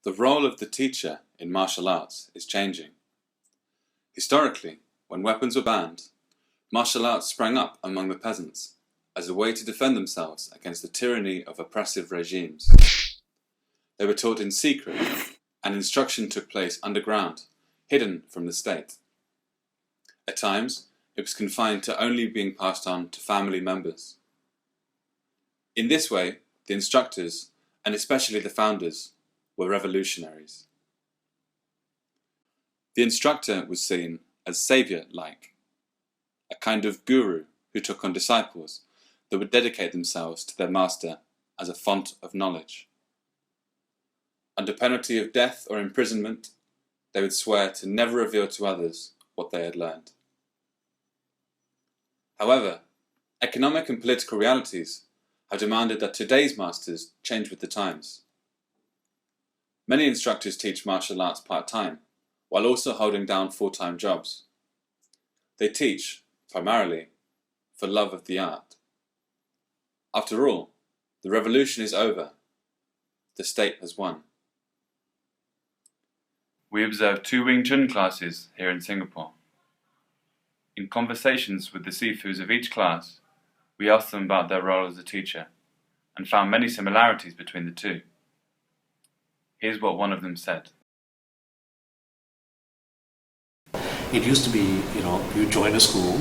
The role of the teacher in martial arts is changing. Historically, when weapons were banned, martial arts sprang up among the peasants as a way to defend themselves against the tyranny of oppressive regimes. They were taught in secret, and instruction took place underground, hidden from the state. At times, it was confined to only being passed on to family members. In this way, the instructors, and especially the founders, were revolutionaries. The instructor was seen as saviour-like, a kind of guru who took on disciples that would dedicate themselves to their master as a font of knowledge. Under penalty of death or imprisonment, they would swear to never reveal to others what they had learned. However, economic and political realities have demanded that today's masters change with the times. Many instructors teach martial arts part-time, while also holding down full-time jobs. They teach, primarily, for love of the art. After all, the revolution is over. The state has won. We observed 2 Wing Chun classes here in Singapore. In conversations with the Sifus of each class, we asked them about their role as a teacher, and found many similarities between the two. Here's what one of them said. It used to be, you join a school,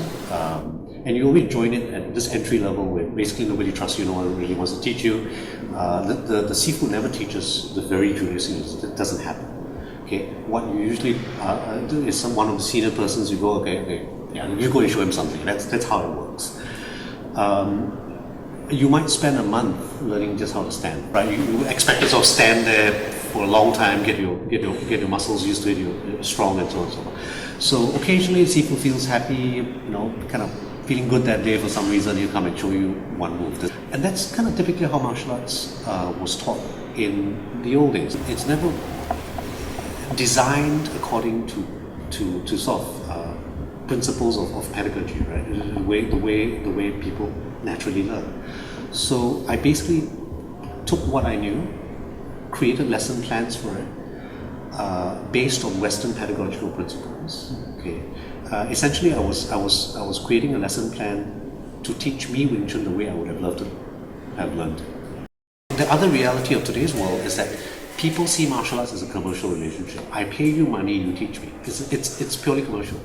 and you always join it at this entry level where basically nobody trusts you, no one really wants to teach you. The Sifu never teaches the very junior seniors. That doesn't happen. Okay, what you usually do is one of the senior persons, you go, you go and show him something. That's how it works. You might spend a month learning just how to stand, right? You expect to sort of stand there for a long time, get your muscles used to it, you're strong and so on and so on. So occasionally Sifu feels happy, kind of feeling good that day for some reason, he'll come and show you one move. And that's kind of typically how martial arts was taught in the old days. It's never designed according to sort of principles of pedagogy, right? The way people naturally learn. So I basically took what I knew, created lesson plans for it, based on Western pedagogical principles. Okay, essentially I was creating a lesson plan to teach me Wing Chun the way I would have loved to have learned it. The other reality of today's world is that people see martial arts as a commercial relationship. I pay you money, you teach me. It's purely commercial.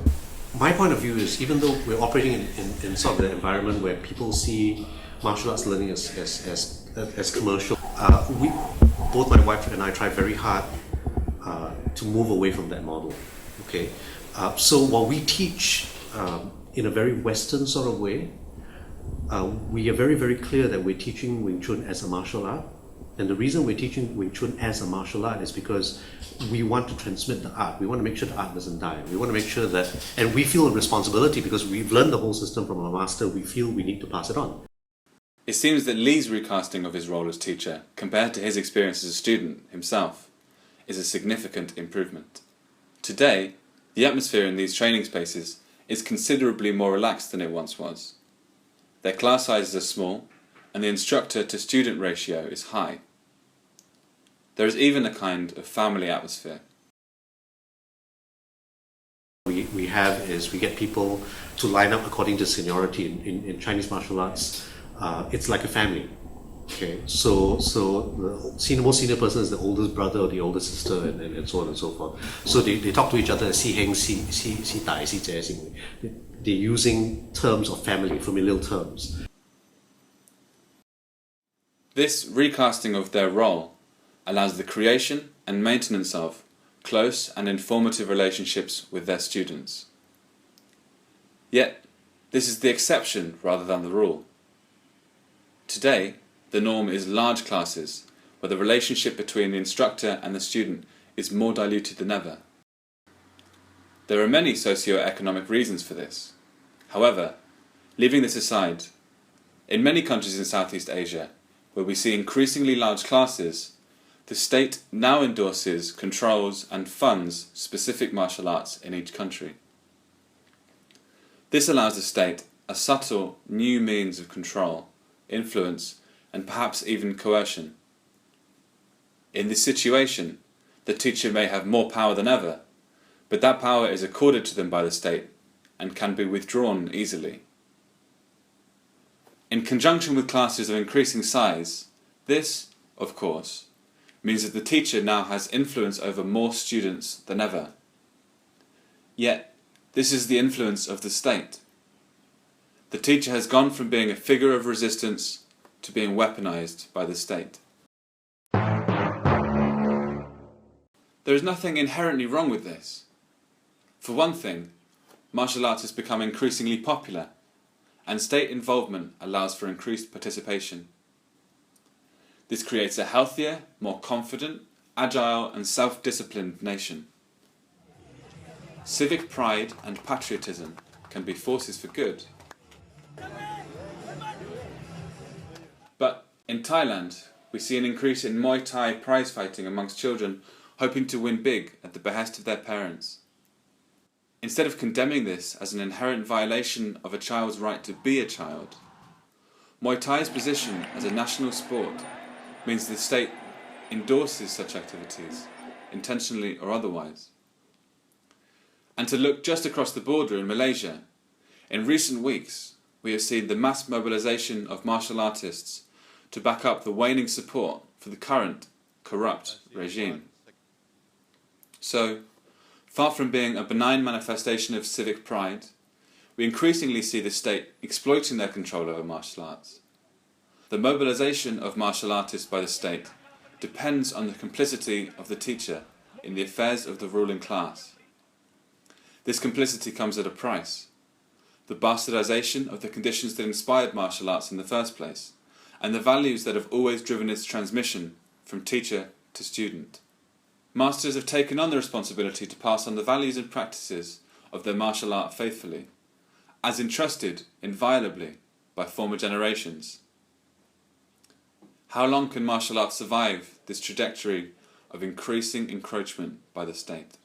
My point of view is, even though we're operating in sort of the environment where people see martial arts learning as commercial, both my wife and I try very hard to move away from that model. Okay, so while we teach in a very Western sort of way, we are very, very clear that we're teaching Wing Chun as a martial art. And the reason we're teaching Wing Chun as a martial art is because we want to transmit the art. We want to make sure the art doesn't die. We want to make sure that, and we feel a responsibility because we've learned the whole system from our master, we feel we need to pass it on. It seems that Lee's recasting of his role as teacher, compared to his experience as a student himself, is a significant improvement. Today, the atmosphere in these training spaces is considerably more relaxed than it once was. Their class sizes are small, and the instructor-to-student ratio is high. There is even a kind of family atmosphere. We get people to line up according to seniority. In Chinese martial arts, it's like a family. Okay, so the most senior person is the oldest brother or the oldest sister, and so on and so forth. So they talk to each other as si heng, si dai, si jie, si wei. They're using terms of family, familial terms. This recasting of their role allows the creation and maintenance of close and informative relationships with their students. Yet, this is the exception rather than the rule. Today, the norm is large classes, where the relationship between the instructor and the student is more diluted than ever. There are many socio-economic reasons for this. However, leaving this aside, in many countries in Southeast Asia, where we see increasingly large classes, the state now endorses, controls and funds specific martial arts in each country. This allows the state a subtle new means of control, influence and perhaps even coercion. In this situation, the teacher may have more power than ever, but that power is accorded to them by the state and can be withdrawn easily. In conjunction with classes of increasing size, this, of course, means that the teacher now has influence over more students than ever. Yet, this is the influence of the state. The teacher has gone from being a figure of resistance to being weaponized by the state. There is nothing inherently wrong with this. For one thing, martial arts has become increasingly popular, and state involvement allows for increased participation. This creates a healthier, more confident, agile and self-disciplined nation. Civic pride and patriotism can be forces for good. But in Thailand, we see an increase in Muay Thai prize fighting amongst children hoping to win big at the behest of their parents. Instead of condemning this as an inherent violation of a child's right to be a child, Muay Thai's position as a national sport means the state endorses such activities, intentionally or otherwise. And to look just across the border in Malaysia, in recent weeks we have seen the mass mobilization of martial artists to back up the waning support for the current corrupt regime. So, far from being a benign manifestation of civic pride, we increasingly see the state exploiting their control over martial arts. The mobilization of martial artists by the state depends on the complicity of the teacher in the affairs of the ruling class. This complicity comes at a price: the bastardization of the conditions that inspired martial arts in the first place, and the values that have always driven its transmission from teacher to student. Masters have taken on the responsibility to pass on the values and practices of their martial art faithfully, as entrusted inviolably by former generations. How long can martial arts survive this trajectory of increasing encroachment by the state?